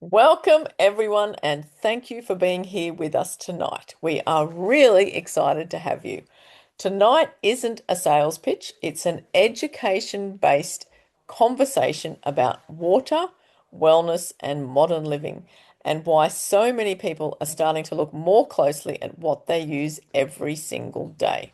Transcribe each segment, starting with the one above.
Welcome, everyone, and thank you for being here with us tonight. We are really excited to have you. Tonight isn't a sales pitch, it's an education based conversation about water, wellness, and modern living, and why so many people are starting to look more closely at what they use every single day.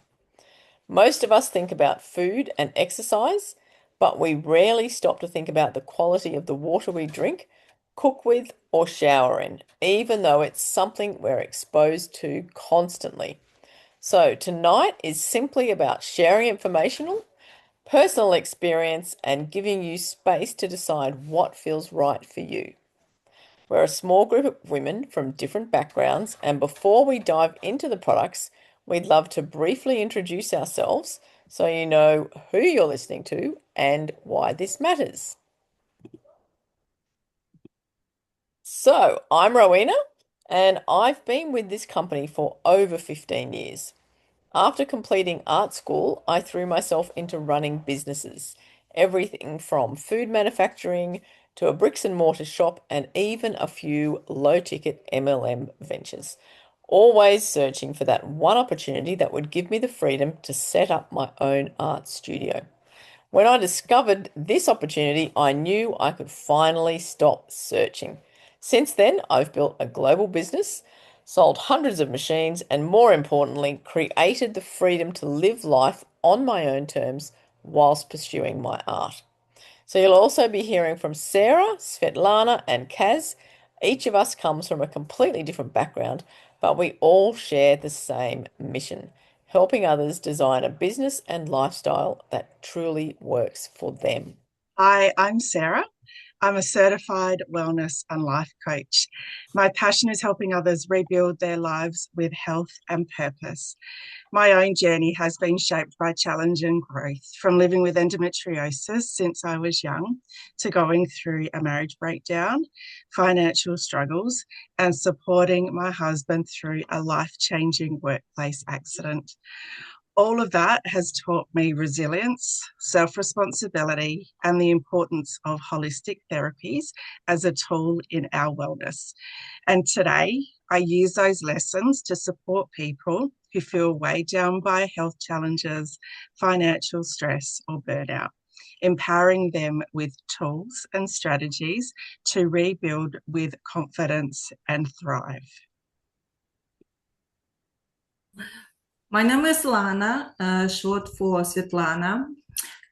Most of us think about food and exercise, but we rarely stop to think about the quality of the water we drink, cook with, or shower in, even though it's something we're exposed to constantly. So, tonight is simply about sharing informational, personal experience, and giving you space to decide what feels right for you. We're a small group of women from different backgrounds, and before we dive into the products, we'd love to briefly introduce ourselves so you know who you're listening to and why this matters. So, I'm Rowena, and I've been with this company for over 15 years. After completing art school, I threw myself into running businesses, everything from food manufacturing to a bricks and mortar shop and even a few low ticket MLM ventures. Always searching for that one opportunity that would give me the freedom to set up my own art studio. When I discovered this opportunity, I knew I could finally stop searching. Since then, I've built a global business, sold hundreds of machines, and more importantly, created the freedom to live life on my own terms whilst pursuing my art. So you'll also be hearing from Sarah, Svetlana, and Kaz. Each of us comes from a completely different background, but we all share the same mission, helping others design a business and lifestyle that truly works for them. Hi, I'm Sarah. I'm a certified wellness and life coach. My passion is helping others rebuild their lives with health and purpose. My own journey has been shaped by challenge and growth, from living with endometriosis since I was young to going through a marriage breakdown, financial struggles, and supporting my husband through a life changing workplace accident. All of that has taught me resilience, self responsibility, and the importance of holistic therapies as a tool in our wellness. And today, I use those lessons to support people who feel weighed down by health challenges, financial stress, or burnout, empowering them with tools and strategies to rebuild with confidence and thrive. My name is Lana, short for Svetlana,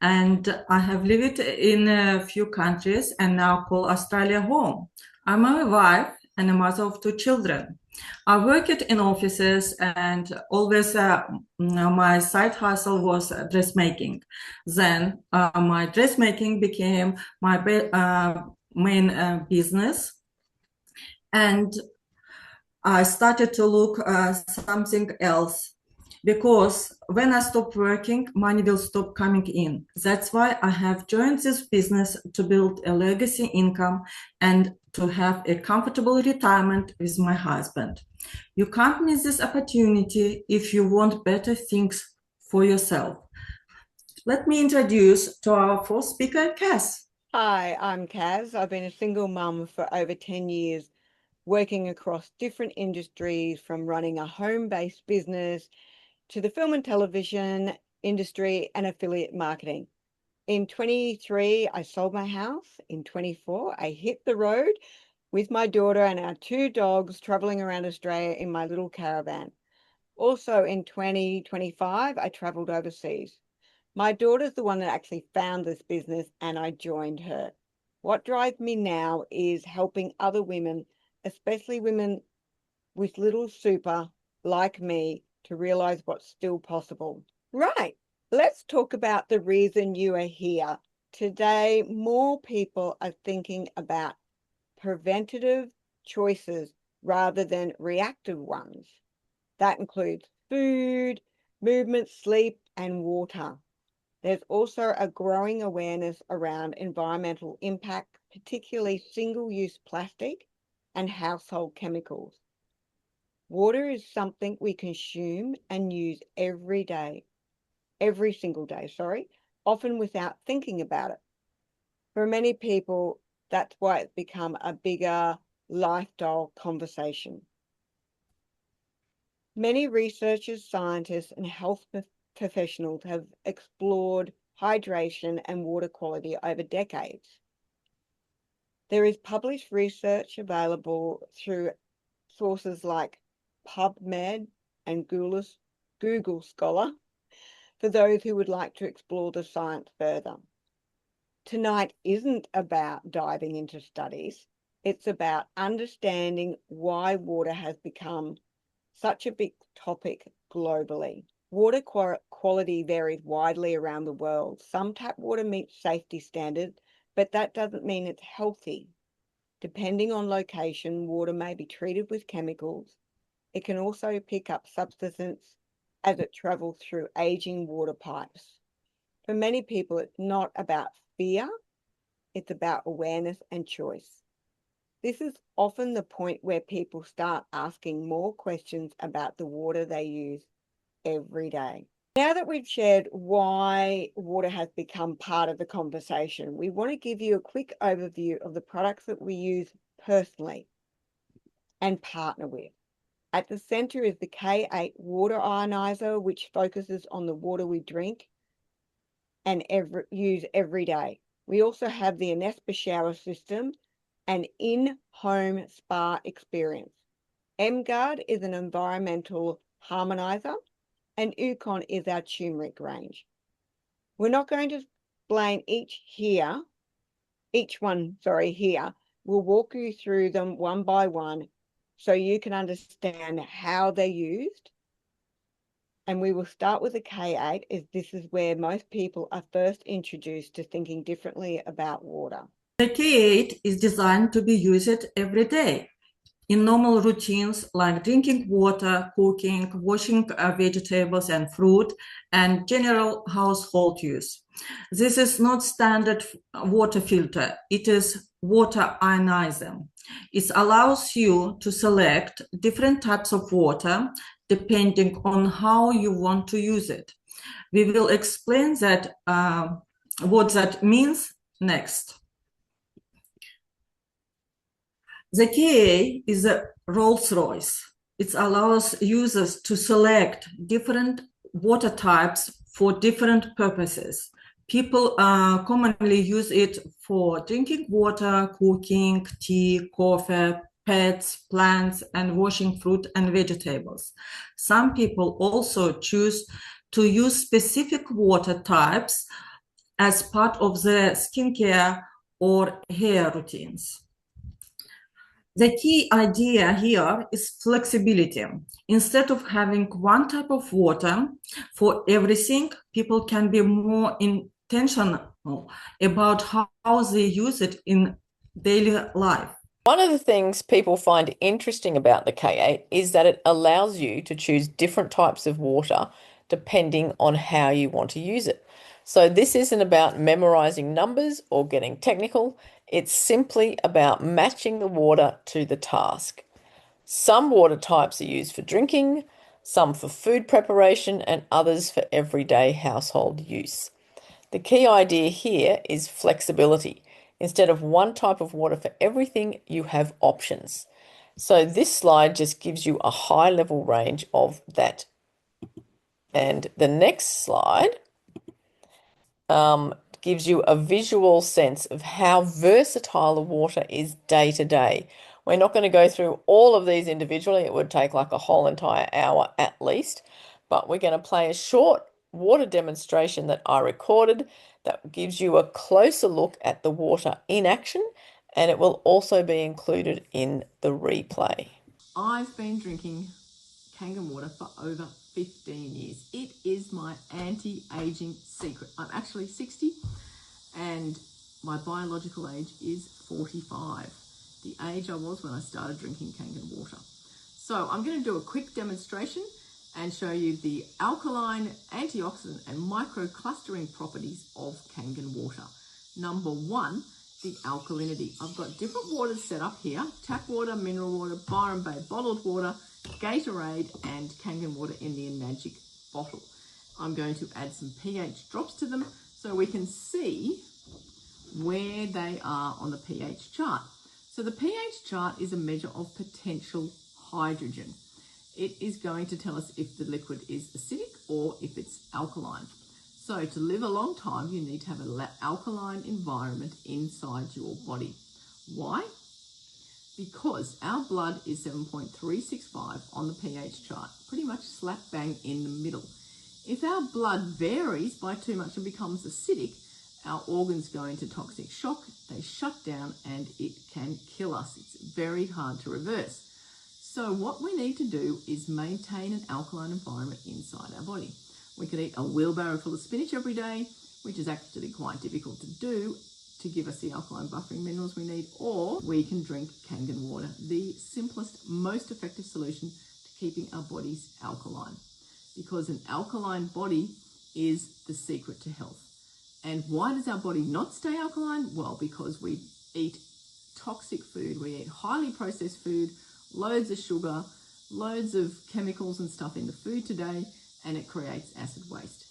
and I have lived in a few countries and now call Australia home. I'm a wife and a mother of two children. I worked in offices and always my side hustle was dressmaking. Then my dressmaking became my main business, and I started to look something else because when I stop working, money will stop coming in. That's why I have joined this business to build a legacy income and to have a comfortable retirement with my husband. You can't miss this opportunity if you want better things for yourself. Let me introduce to our fourth speaker, Cass. Hi, I'm Kaz. I've been a single mum for over 10 years, working across different industries from running a home-based business to the film and television industry and affiliate marketing. In 23, I sold my house. In 24, I hit the road with my daughter and our two dogs traveling around Australia in my little caravan. Also in 2025, I traveled overseas. My daughter's the one that actually found this business and I joined her. What drives me now is helping other women, especially women with little super like me, to realize what's still possible. Right. Let's talk about the reason you are here. Today, more people are thinking about preventative choices rather than reactive ones. That includes food, movement, sleep, and water. There's also a growing awareness around environmental impact, particularly single-use plastic and household chemicals. Water is something we consume and use every single day, sorry, often without thinking about it. For many people, that's why it's become a bigger lifestyle conversation. Many researchers, scientists, and health professionals have explored hydration and water quality over decades. There is published research available through sources like PubMed and Google Scholar for those who would like to explore the science further. Tonight isn't about diving into studies. It's about understanding why water has become such a big topic globally. Water quality varies widely around the world. Some tap water meets safety standards, but that doesn't mean it's healthy. Depending on location, water may be treated with chemicals. It can also pick up substances as it travels through aging water pipes. For many people, it's not about fear, it's about awareness and choice. This is often the point where people start asking more questions about the water they use every day. Now that we've shared why water has become part of the conversation, we want to give you a quick overview of the products that we use personally and partner with. At the center is the K8 water ionizer, which focuses on the water we drink and use every day. We also have the Anespa shower system, an in-home spa experience. MGuard is an environmental harmonizer, and Ukon is our turmeric range. We're not going to explain each one here. We'll walk you through them one by one so you can understand how they're used. And we will start with the K8, as this is where most people are first introduced to thinking differently about water. The K8 is designed to be used every day in normal routines like drinking water, cooking, washing vegetables and fruit, and general household use. This is not standard water filter. It is water ionizer. It allows you to select different types of water depending on how you want to use it. We will explain that what that means next. The KA is a Rolls-Royce. It allows users to select different water types for different purposes. People commonly use it for drinking water, cooking, tea, coffee, pets, plants, and washing fruit and vegetables. Some people also choose to use specific water types as part of their skincare or hair routines. The key idea here is flexibility. Instead of having one type of water for everything, people can be more intentional about how they use it in daily life. One of the things people find interesting about the K8 is that it allows you to choose different types of water depending on how you want to use it. So this isn't about memorizing numbers or getting technical. It's simply about matching the water to the task. Some water types are used for drinking, some for food preparation, and others for everyday household use. The key idea here is flexibility. Instead of one type of water for everything, you have options. So this slide just gives you a high-level range of that. And the next slide gives you a visual sense of how versatile the water is day to day. We're not going to go through all of these individually. It would take like a whole entire hour at least. But we're going to play a short water demonstration that I recorded that gives you a closer look at the water in action, and it will also be included in the replay. I've been drinking Kangen water for over 15 years. It is my anti-aging secret. I'm actually 60 and my biological age is 45, the age I was when I started drinking Kangen water. So I'm going to do a quick demonstration and show you the alkaline, antioxidant and microclustering properties of Kangen water. Number one, the alkalinity. I've got different waters set up here: tap water, mineral water, Byron Bay bottled water, Gatorade and Kangen water in the Enagic bottle. I'm going to add some pH drops to them so we can see where they are on the pH chart. So the pH chart is a measure of potential hydrogen. It is going to tell us if the liquid is acidic or if it's alkaline. So to live a long time, you need to have an alkaline environment inside your body. Why? Because our blood is 7.365 on the pH chart, pretty much slap bang in the middle. If our blood varies by too much and becomes acidic, our organs go into toxic shock, they shut down, and it can kill us. It's very hard to reverse. So what we need to do is maintain an alkaline environment inside our body. We could eat a wheelbarrow full of spinach every day, which is actually quite difficult to do to give us the alkaline buffering minerals we need, or we can drink Kangen water, the simplest, most effective solution to keeping our bodies alkaline, because an alkaline body is the secret to health. And why does our body not stay alkaline? Well, because we eat toxic food, we eat highly processed food, loads of sugar, loads of chemicals and stuff in the food today, and it creates acid waste.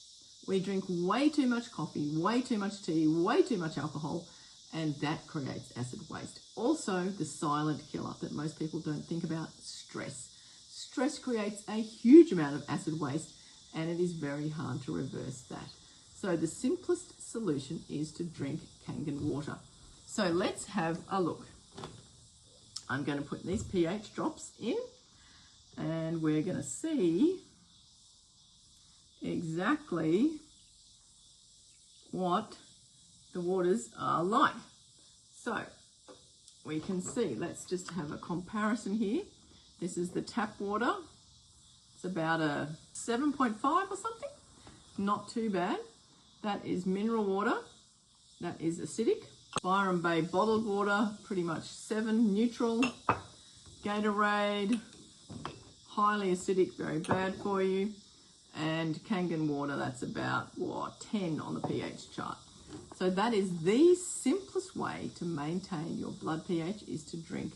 We drink way too much coffee, way too much tea, way too much alcohol, and that creates acid waste. Also, the silent killer that most people don't think about, stress. Stress creates a huge amount of acid waste, and it is very hard to reverse that. So the simplest solution is to drink Kangen water. So let's have a look. I'm going to put these pH drops in, and we're going to see exactly what the waters are like. So we can see, let's just have a comparison here. This is the tap water. It's about a 7.5 or something. Not too bad. That is mineral water. That is acidic. Byron Bay bottled water, pretty much 7, neutral. Gatorade, highly acidic, very bad for you. And Kangen water, that's about 10 on the pH chart. So that is the simplest way to maintain your blood pH, is to drink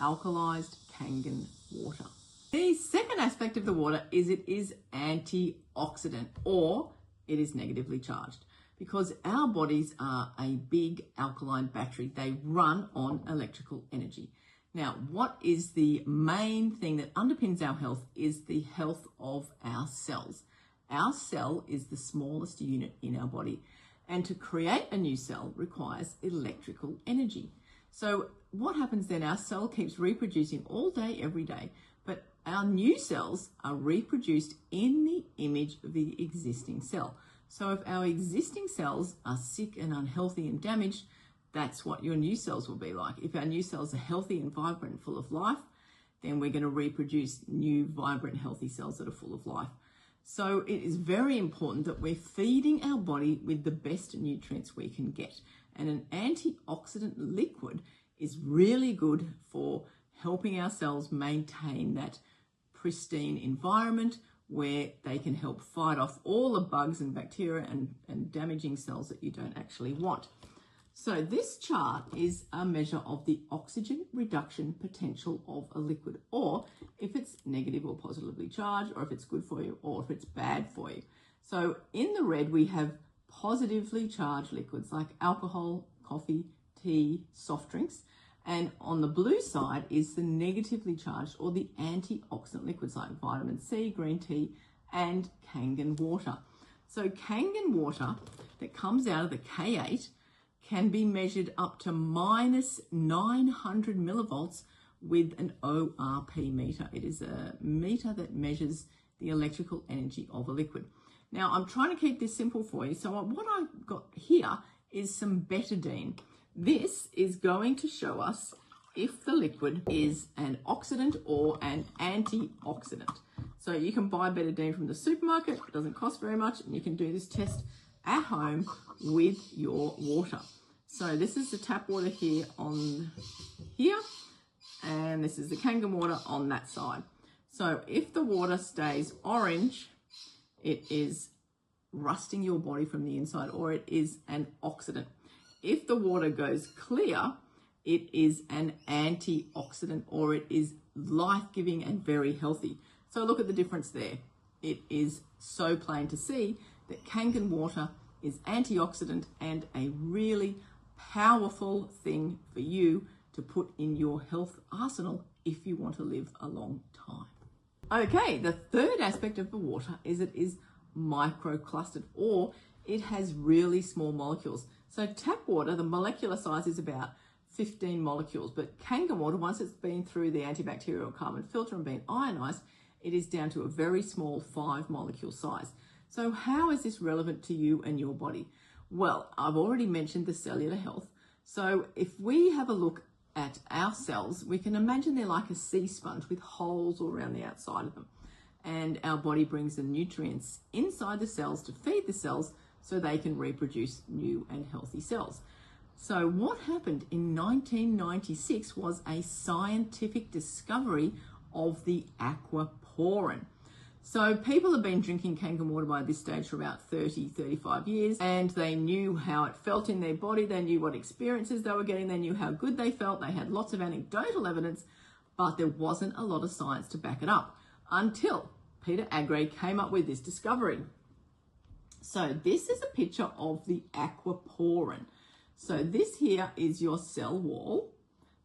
alkalized Kangen water. The second aspect of the water is it is antioxidant, or it is negatively charged, because our bodies are a big alkaline battery. They run on electrical energy. Now, what is the main thing that underpins our health is the health of our cells. Our cell is the smallest unit in our body, and to create a new cell requires electrical energy. So what happens then? Our cell keeps reproducing all day, every day, but our new cells are reproduced in the image of the existing cell. So if our existing cells are sick and unhealthy and damaged, that's what your new cells will be like. If our new cells are healthy and vibrant and full of life, then we're going to reproduce new, vibrant, healthy cells that are full of life. So it is very important that we're feeding our body with the best nutrients we can get. And an antioxidant liquid is really good for helping our cells maintain that pristine environment where they can help fight off all the bugs and bacteria and damaging cells that you don't actually want. So this chart is a measure of the oxygen reduction potential of a liquid, or if it's negative or positively charged, or if it's good for you, or if it's bad for you. So in the red, we have positively charged liquids like alcohol, coffee, tea, soft drinks. And on the blue side is the negatively charged, or the antioxidant liquids like vitamin C, green tea, and Kangen water. So Kangen water that comes out of the K8 can be measured up to minus 900 millivolts with an ORP meter. It is a meter that measures the electrical energy of a liquid. Now, I'm trying to keep this simple for you. So what I've got here is some betadine. This is going to show us if the liquid is an oxidant or an antioxidant. So you can buy betadine from the supermarket. It doesn't cost very much, and you can do this test at home with your water. So this is the tap water here on here, and this is the Kangen water on that side. So if the water stays orange, it is rusting your body from the inside, or it is an oxidant. If the water goes clear, it is an antioxidant, or it is life-giving and very healthy. So look at the difference there. It is so plain to see that Kangen water is antioxidant and a really powerful thing for you to put in your health arsenal if you want to live a long time. Okay, the third aspect of the water is it is microclustered, or it has really small molecules. So tap water, the molecular size is about 15 molecules, but Kangen water, once it's been through the antibacterial carbon filter and been ionized, it is down to a very small 5 molecule size. So how is this relevant to you and your body? Well, I've already mentioned the cellular health. So if we have a look at our cells, we can imagine they're like a sea sponge with holes all around the outside of them. And our body brings the nutrients inside the cells to feed the cells so they can reproduce new and healthy cells. So what happened in 1996 was a scientific discovery of the aquaporin. So people have been drinking Kangen water by this stage for about 30, 35 years, and they knew how it felt in their body. They knew what experiences they were getting. They knew how good they felt. They had lots of anecdotal evidence, but there wasn't a lot of science to back it up until Peter Agre came up with this discovery. So this is a picture of the aquaporin. So this here is your cell wall,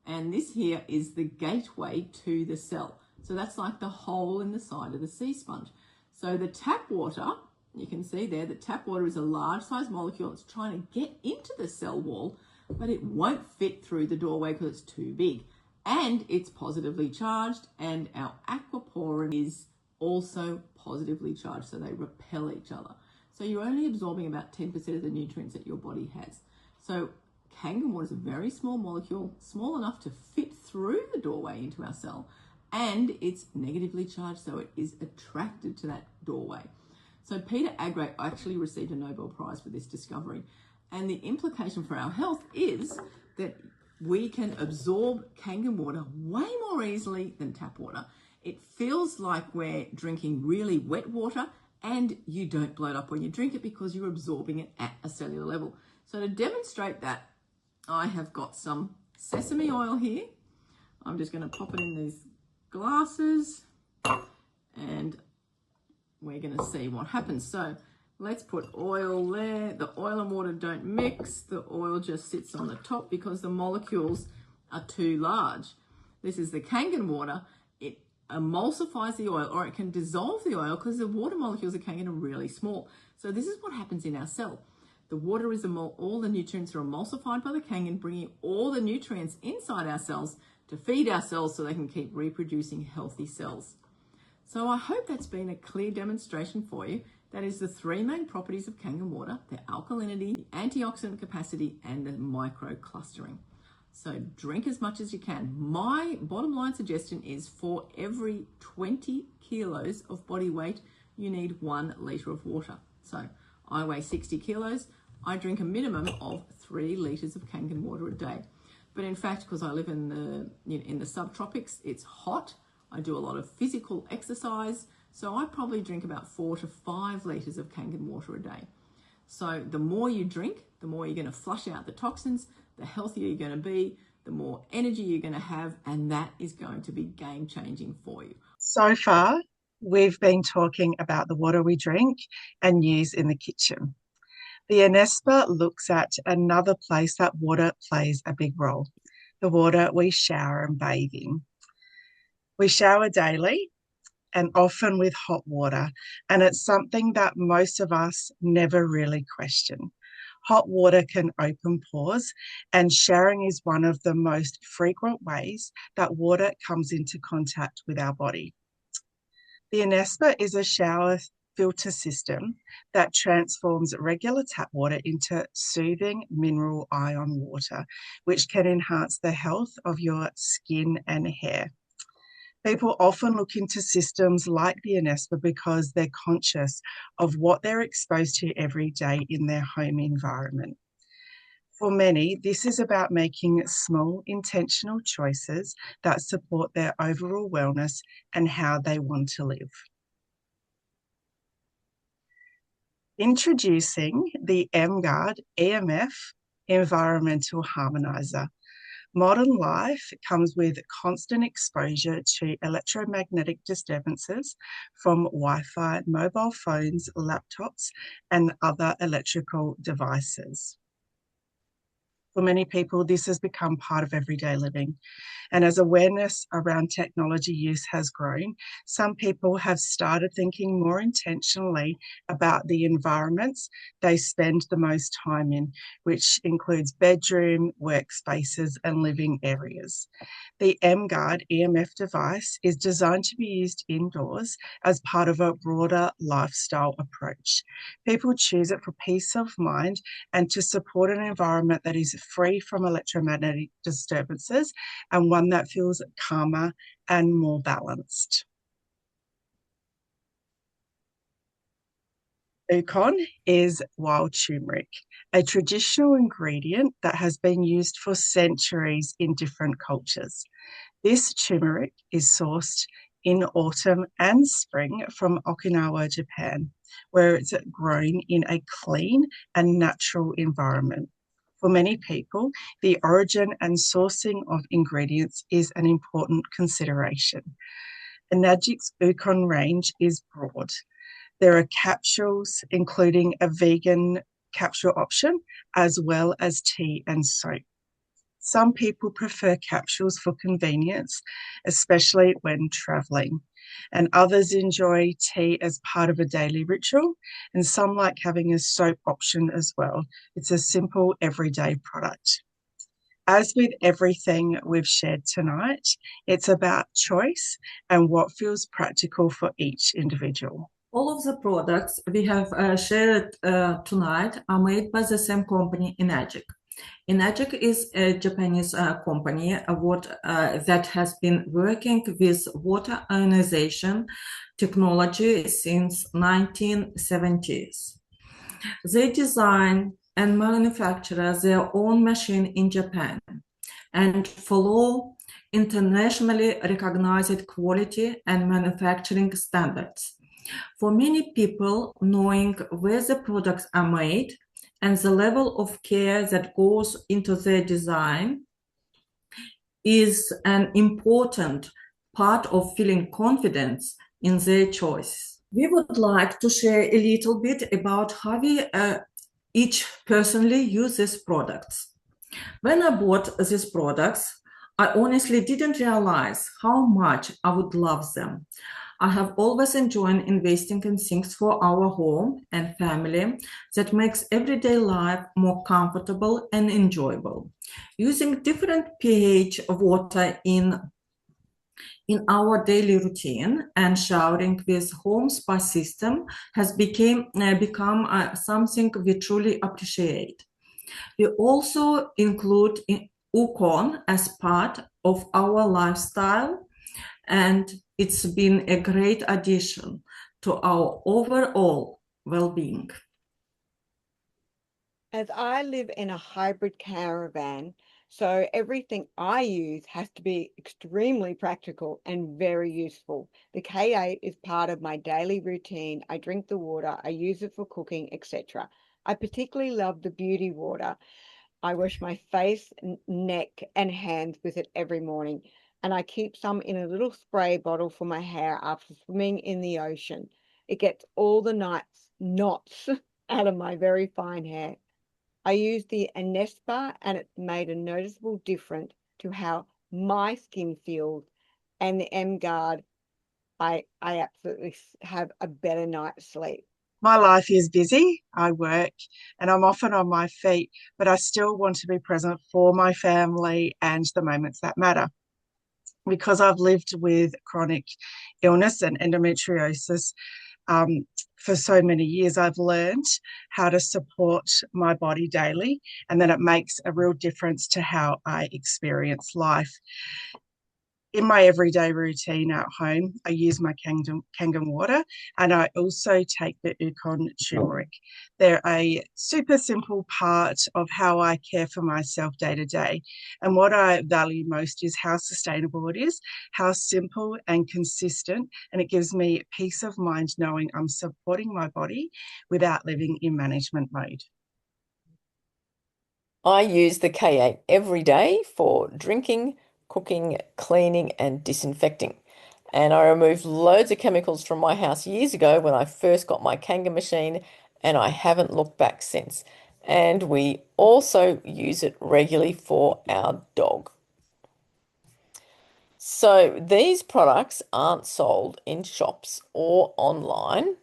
and this here is the gateway to the cell. So that's like the hole in the side of the sea sponge. So the tap water, you can see there that tap water is a large size molecule. It's trying to get into the cell wall, but it won't fit through the doorway because it's too big. And it's positively charged, and our aquaporin is also positively charged, so they repel each other. So you're only absorbing about 10% of the nutrients that your body has. So Kangen water is a very small molecule, small enough to fit through the doorway into our cell, and it's negatively charged, so it is attracted to that doorway. So Peter Agre actually received a Nobel Prize for this discovery. And the implication for our health is that we can absorb Kangen water way more easily than tap water. It feels like we're drinking really wet water, and you don't bloat up when you drink it because you're absorbing it at a cellular level. So to demonstrate that, I have got some sesame oil here. I'm just going to pop it in these glasses, and we're going to see what happens. So let's put oil there. The oil and water don't mix. The oil just sits on the top because the molecules are too large. This is the Kangen water. It emulsifies the oil, or it can dissolve the oil because the water molecules of Kangen are really small. So this is what happens in our cell. The water is all the nutrients are emulsified by the Kangen, bringing all the nutrients inside our cells to feed our cells so they can keep reproducing healthy cells. So I hope that's been a clear demonstration for you. That is the 3 main properties of Kangen water: the alkalinity, the antioxidant capacity, and the microclustering. So drink as much as you can. My bottom line suggestion is for every 20 kilos of body weight, you need 1 litre of water. So I weigh 60 kilos. I drink a minimum of 3 litres of Kangen water a day. But in fact, because I live in the subtropics, it's hot. I do a lot of physical exercise. So I probably drink about 4 to 5 litres of Kangen water a day. So the more you drink, the more you're going to flush out the toxins, the healthier you're going to be, the more energy you're going to have, and that is going to be game-changing for you. So far, we've been talking about the water we drink and use in the kitchen. The INESPA looks at another place that water plays a big role: the water we shower and bathe in. We shower daily, and often with hot water, and it's something that most of us never really question. Hot water can open pores, and showering is one of the most frequent ways that water comes into contact with our body. The INESPA is a shower filter system that transforms regular tap water into soothing mineral ion water, which can enhance the health of your skin and hair. People often look into systems like the INESPA because they're conscious of what they're exposed to every day in their home environment. For many, this is about making small, intentional choices that support their overall wellness and how they want to live. Introducing the MGuard EMF Environmental Harmonizer. Modern life comes with constant exposure to electromagnetic disturbances from Wi-Fi, mobile phones, laptops, and other electrical devices. For many people, this has become part of everyday living. And as awareness around technology use has grown, some people have started thinking more intentionally about the environments they spend the most time in, which includes bedroom, workspaces, and living areas. The MGuard EMF device is designed to be used indoors as part of a broader lifestyle approach. People choose it for peace of mind and to support an environment that is free from electromagnetic disturbances and one that feels calmer and more balanced. Ukon is wild turmeric, a traditional ingredient that has been used for centuries in different cultures. This turmeric is sourced in autumn and spring from Okinawa, Japan, where it's grown in a clean and natural environment. For many people, the origin and sourcing of ingredients is an important consideration. Enagic's Ukon range is broad. There are capsules, including a vegan capsule option, as well as tea and soap. Some people prefer capsules for convenience, especially when traveling, and others enjoy tea as part of a daily ritual, and some like having a soap option as well. It's a simple, everyday product. As with everything we've shared tonight, it's about choice and what feels practical for each individual. All of the products we have shared tonight are made by the same company, Enagic. Enagic is a Japanese company that has been working with water ionization technology since 1970s. They design and manufacture their own machine in Japan and follow internationally recognized quality and manufacturing standards. For many people, knowing where the products are made and the level of care that goes into their design is an important part of feeling confidence in their choice. We would like to share a little bit about how we each personally use these products. When I bought these products, I honestly didn't realize how much I would love them. I have always enjoyed investing in things for our home and family that makes everyday life more comfortable and enjoyable. Using different pH water in our daily routine and showering with home spa system has become something we truly appreciate. We also include Ukon as part of our lifestyle, and it's been a great addition to our overall well-being. As I live in a hybrid caravan, so everything I use has to be extremely practical and very useful. The K8 is part of my daily routine. I drink the water, I use it for cooking, etc. I particularly love the beauty water. I wash my face, neck, and hands with it every morning. And I keep some in a little spray bottle for my hair after swimming in the ocean. It gets all the knots out of my very fine hair. I use the Anespa and it's made a noticeable difference to how my skin feels. And the MGuard, I absolutely have a better night's sleep. My life is busy. I work and I'm often on my feet, but I still want to be present for my family and the moments that matter. Because I've lived with chronic illness and endometriosis for so many years, I've learned how to support my body daily, and then it makes a real difference to how I experience life. In my everyday routine at home, I use my Kangen water, and I also take the Ukon turmeric. They're a super simple part of how I care for myself day to day. And what I value most is how sustainable it is, how simple and consistent, and it gives me peace of mind knowing I'm supporting my body without living in management mode. I use the K8 every day for drinking, cooking, cleaning, and disinfecting. And I removed loads of chemicals from my house years ago when I first got my Kangen machine, and I haven't looked back since. and we also use it regularly for our dog. So these products aren't sold in shops or online,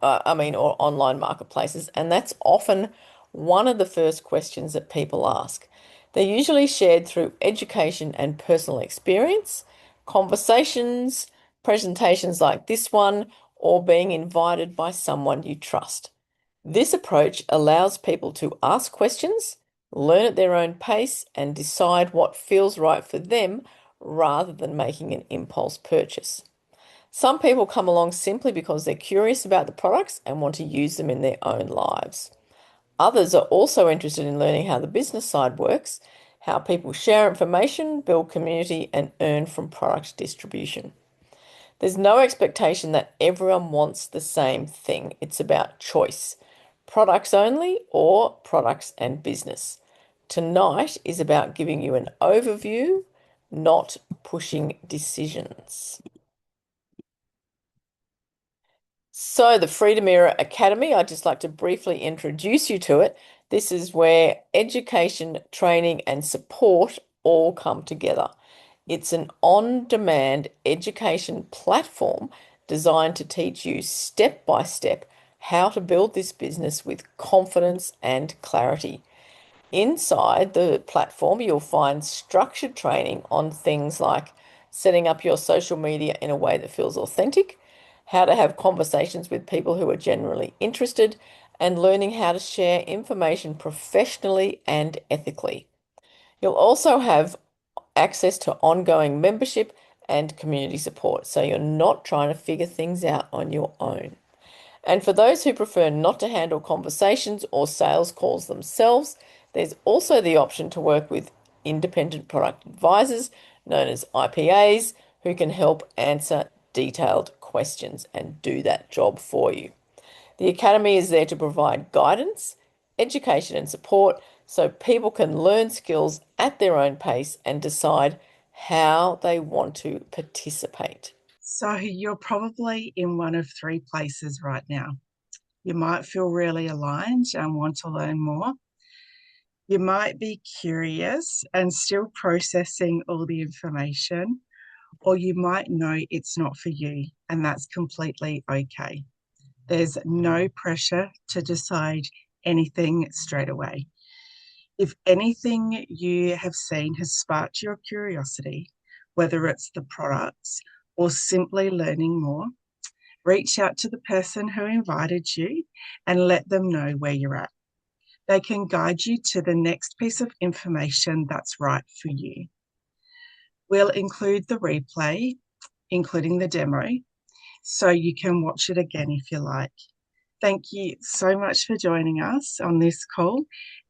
or online marketplaces, and that's often one of the first questions that people ask. They're usually shared through education and personal experience, conversations, presentations like this one, or being invited by someone you trust. This approach allows people to ask questions, learn at their own pace, and decide what feels right for them rather than making an impulse purchase. Some people come along simply because they're curious about the products and want to use them in their own lives. Others are also interested in learning how the business side works, how people share information, build community, and earn from product distribution. There's no expectation that everyone wants the same thing. It's about choice. Products only or products and business. Tonight is about giving you an overview, not pushing decisions. So, the Freedom Era Academy, I'd just like to briefly introduce you to it. This is where education, training, and support all come together. It's an on-demand education platform designed to teach you step by step how to build this business with confidence and clarity. Inside the platform, you'll find structured training on things like setting up your social media in a way that feels authentic, how to have conversations with people who are generally interested, and learning how to share information professionally and ethically. You'll also have access to ongoing membership and community support, so you're not trying to figure things out on your own. And for those who prefer not to handle conversations or sales calls themselves, there's also the option to work with independent product advisors, known as IPAs, who can help answer detailed questions and do that job for you. The Academy is there to provide guidance, education, and support so people can learn skills at their own pace and decide how they want to participate. So you're probably in one of three places right now. You might feel really aligned and want to learn more. You might be curious and still processing all the information, or you might know it's not for you, and that's completely okay. There's no pressure to decide anything straight away. If anything you have seen has sparked your curiosity, whether it's the products or simply learning more, reach out to the person who invited you and let them know where you're at. They can guide you to the next piece of information that's right for you. We'll include the replay, including the demo, so you can watch it again if you like. Thank you so much for joining us on this call.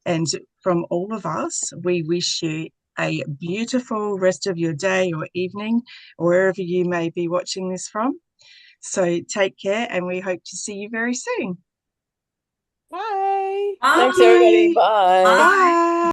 And from all of us, we wish you a beautiful rest of your day or evening, or wherever you may be watching this from. So take care, and we hope to see you very soon. Bye. Thanks, everybody. Bye. Bye. Bye.